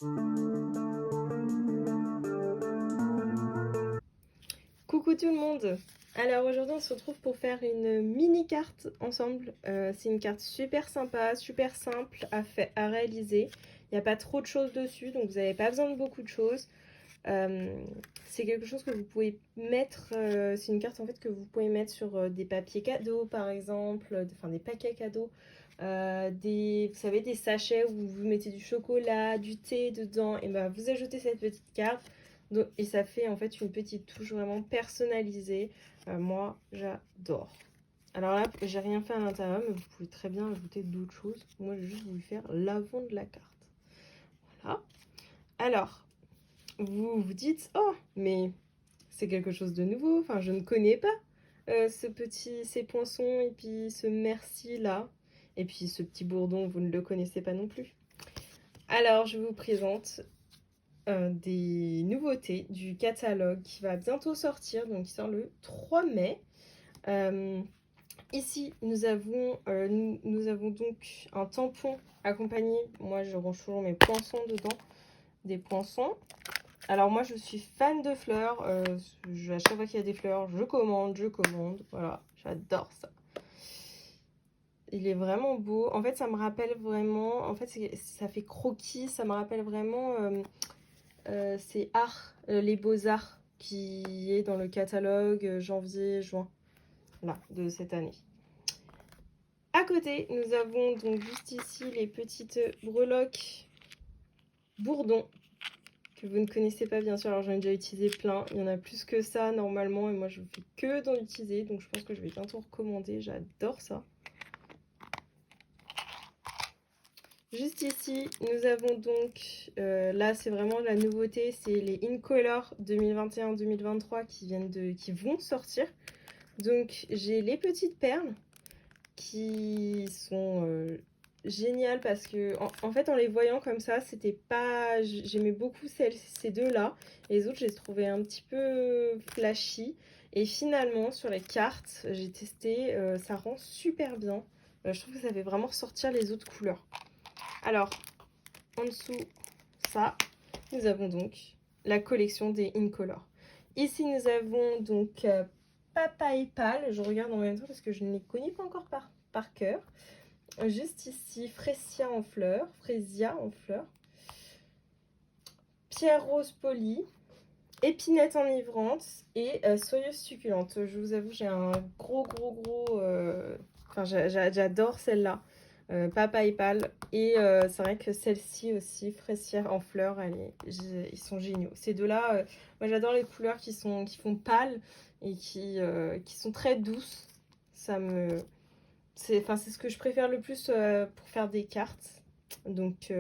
Coucou tout le monde! Alors aujourd'hui on se retrouve pour faire une mini carte ensemble. C'est une carte super sympa, super simple à réaliser. Il n'y a pas trop de choses dessus, donc vous n'avez pas besoin de beaucoup de choses. C'est quelque chose que vous pouvez mettre, c'est une carte en fait que vous pouvez mettre sur des papiers cadeaux par exemple, enfin des paquets cadeaux, vous savez, des sachets où vous mettez du chocolat, du thé dedans, et ben vous ajoutez cette petite carte. Donc, et ça fait en fait une petite touche vraiment personnalisée. Moi j'adore. Alors là j'ai rien fait à l'intérieur, mais vous pouvez très bien ajouter d'autres choses. Moi j'ai juste voulu faire l'avant de la carte. Voilà. Alors vous vous dites, oh mais c'est quelque chose de nouveau, enfin je ne connais pas ces poinçons et puis ce merci là, et puis ce petit bourdon, vous ne le connaissez pas non plus. Alors je vous présente des nouveautés du catalogue qui va bientôt sortir, donc qui sort le 3 mai. Ici nous avons donc un tampon accompagné, moi je range toujours mes poinçons dedans, des poinçons. Alors moi je suis fan de fleurs, à chaque fois qu'il y a des fleurs, je commande, voilà, j'adore ça. Il est vraiment beau, en fait ça me rappelle vraiment, en fait ça fait croquis, ça me rappelle vraiment c'est art, les beaux-arts qui est dans le catalogue janvier-juin, là, de cette année. À côté, nous avons donc juste ici les petites breloques bourdon que vous ne connaissez pas bien sûr. Alors j'en ai déjà utilisé plein, il y en a plus que ça normalement et moi je ne fais que d'en utiliser, donc je pense que je vais bientôt recommander, j'adore ça. Juste ici nous avons donc là c'est vraiment la nouveauté, c'est les Incolor 2021-2023 qui vont sortir. Donc j'ai les petites perles qui sont géniales parce que en fait en les voyant comme ça c'était pas, j'aimais beaucoup ces deux là, et les autres je les trouvais un petit peu flashy, et finalement sur les cartes j'ai testé, ça rend super bien. Je trouve que ça fait vraiment ressortir les autres couleurs. Alors en dessous, ça, nous avons donc la collection des Incolor. Ici nous avons donc Papa et Pâle, je regarde en même temps parce que je ne les connais pas encore par cœur. Juste ici, Frésia en fleurs, Pierre Rose Poli, Épinette enivrante et Soyeuse succulente. Je vous avoue, j'ai un gros enfin j'adore celle-là, Papa et Pâle, et c'est vrai que celle-ci aussi, Fraisière en fleurs, ils sont géniaux. Ces deux-là, moi j'adore les couleurs qui font pâle et qui sont très douces. C'est ce que je préfère le plus pour faire des cartes. Donc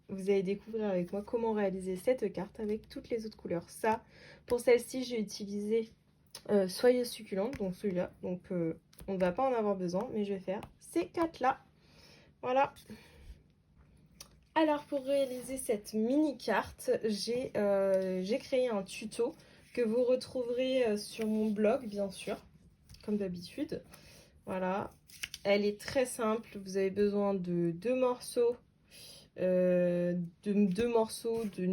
vous allez découvrir avec moi comment réaliser cette carte avec toutes les autres couleurs. Ça, pour celle-ci, j'ai utilisé Soyeuse succulente, donc celui-là. Donc on ne va pas en avoir besoin, mais je vais faire ces quatre-là. Voilà. Alors pour réaliser cette mini carte, j'ai créé un tuto que vous retrouverez sur mon blog, bien sûr, comme d'habitude. Voilà. Elle est très simple. Vous avez besoin de deux morceaux d'une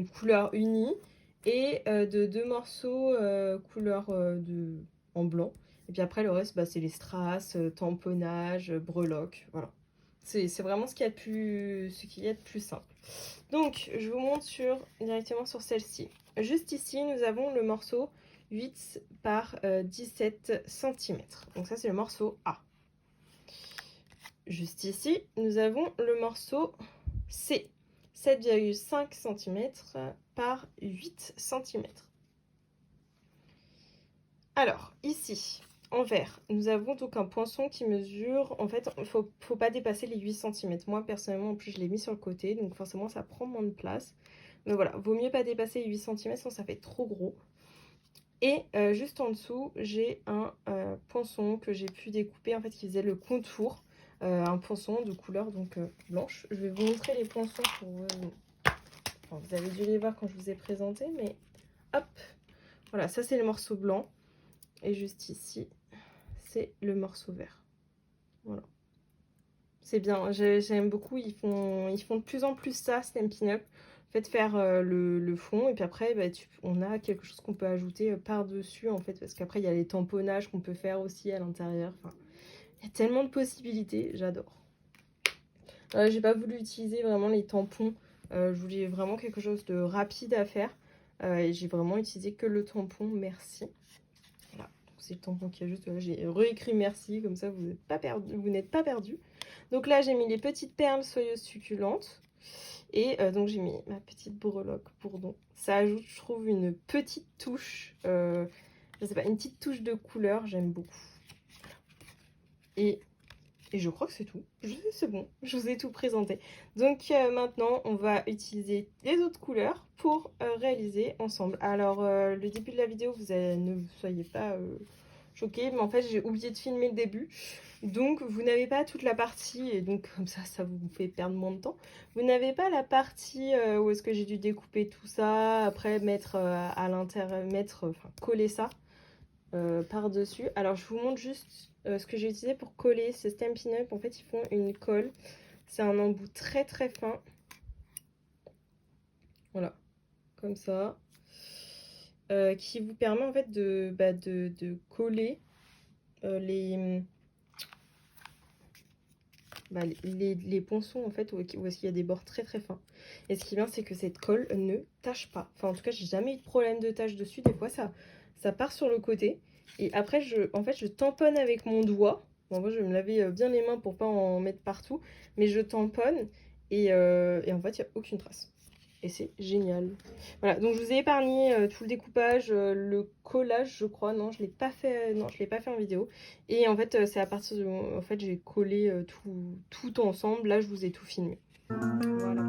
couleur unie et de deux morceaux couleur en blanc. Et puis après le reste, bah, c'est les strass, tamponnage, breloque, voilà. C'est vraiment ce qu'il y a de plus simple. Donc je vous montre directement sur celle-ci. Juste ici, nous avons le morceau 8 par 17 cm. Donc ça c'est le morceau A. Juste ici, nous avons le morceau C, 7,5 cm par 8 cm. Alors, ici, en vert, nous avons donc un poinçon qui mesure, en fait, il ne faut pas dépasser les 8 cm. Moi, personnellement, en plus, je l'ai mis sur le côté, donc forcément, ça prend moins de place. Mais voilà, vaut mieux pas dépasser les 8 cm, sinon ça fait trop gros. Et juste en dessous, j'ai un poinçon que j'ai pu découper, en fait, qui faisait le contour. Un poinçon de couleur donc blanche. Je vais vous montrer les poinçons pour vous. Enfin, vous avez dû les voir quand je vous ai présenté, mais hop, voilà, ça c'est le morceau blanc, et juste ici c'est le morceau vert. Voilà, c'est bien, j'aime beaucoup. Ils font de plus en plus ça, Stampin' Up. en fait, faire le fond. Et puis après, bah, on a quelque chose qu'on peut ajouter par-dessus, en fait. Parce qu'après, il y a les tamponnages qu'on peut faire aussi à l'intérieur. Enfin, il y a tellement de possibilités. J'adore. J'ai pas voulu utiliser vraiment les tampons. Je voulais vraiment quelque chose de rapide à faire. Et j'ai vraiment utilisé que le tampon. Merci. Voilà. C'est le tampon qui est juste là. J'ai réécrit merci. Comme ça, vous n'êtes pas perdu. Vous n'êtes pas perdu. Donc là, j'ai mis les petites perles soyeuses succulentes. Et donc j'ai mis ma petite breloque bourdon. Ça ajoute, je trouve, une petite touche, je sais pas, une petite touche de couleur, j'aime beaucoup. Et je crois que c'est tout. C'est bon, je vous ai tout présenté. Donc maintenant, on va utiliser les autres couleurs pour réaliser ensemble. Alors, le début de la vidéo, ne soyez pas choqués, mais en fait, j'ai oublié de filmer le début. Donc, vous n'avez pas toute la partie, et donc comme ça vous fait perdre moins de temps. Vous n'avez pas la partie où est-ce que j'ai dû découper tout ça, après mettre à l'intérieur, enfin coller ça par-dessus. Alors, je vous montre juste ce que j'ai utilisé pour coller ces Stampin' Up. En fait, ils font une colle. C'est un embout très très fin. Voilà, comme ça. Qui vous permet en fait de coller les ponçons en fait où il y a des bords très très fins. Et ce qui est bien, c'est que cette colle ne tache pas. Enfin, en tout cas, j'ai jamais eu de problème de tache dessus. Des fois, ça part sur le côté. Et après, en fait, je tamponne avec mon doigt. Bon, moi, je vais me laver bien les mains pour pas en mettre partout. Mais je tamponne et en fait, il n'y a aucune trace. Et c'est génial. Voilà, donc je vous ai épargné tout le découpage, le collage, je crois. Non, je l'ai pas fait. Non, je l'ai pas fait en vidéo. Et en fait, c'est à partir de. En fait, j'ai collé tout ensemble. Là, je vous ai tout filmé. Voilà.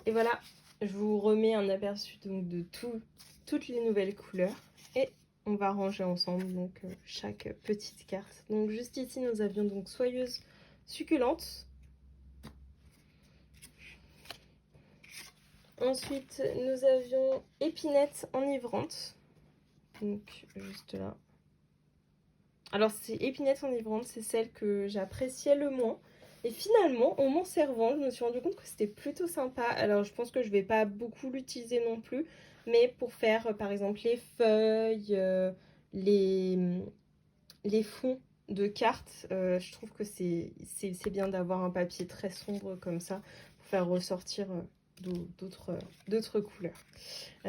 Et voilà, je vous remets un aperçu donc de toutes les nouvelles couleurs. Et on va ranger ensemble donc chaque petite carte. Donc juste ici, nous avions donc soyeuse succulente. Ensuite, nous avions épinette enivrante. Donc juste là. Alors c'est épinette enivrante, c'est celle que j'appréciais le moins. Et finalement, en m'en servant, je me suis rendu compte que c'était plutôt sympa. Alors je pense que je vais pas beaucoup l'utiliser non plus. Mais pour faire par exemple les feuilles, les fonds de cartes, je trouve que c'est bien d'avoir un papier très sombre comme ça. Pour faire ressortir d'autres couleurs.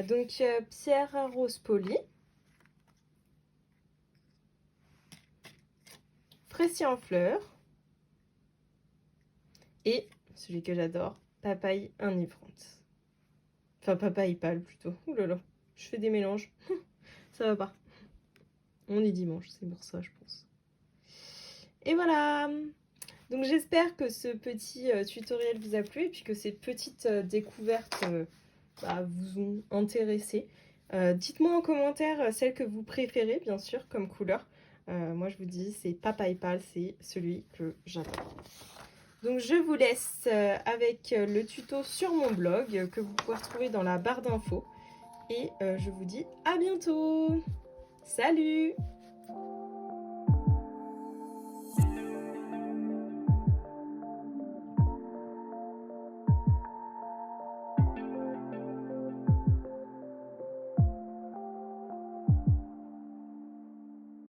Donc pierre à rose polie. Fraisier en fleurs. Et celui que j'adore, papaye enivrante. Enfin, papaye pâle plutôt. Ouh là là, je fais des mélanges. Ça va pas. On est dimanche, c'est pour ça, je pense. Et voilà. Donc j'espère que ce petit tutoriel vous a plu et puis que ces petites découvertes vous ont intéressé. Dites-moi en commentaire celle que vous préférez, bien sûr, comme couleur. Moi, je vous dis, c'est papaye pâle, c'est celui que j'adore. Donc je vous laisse avec le tuto sur mon blog que vous pouvez retrouver dans la barre d'infos. Et je vous dis à bientôt. Salut!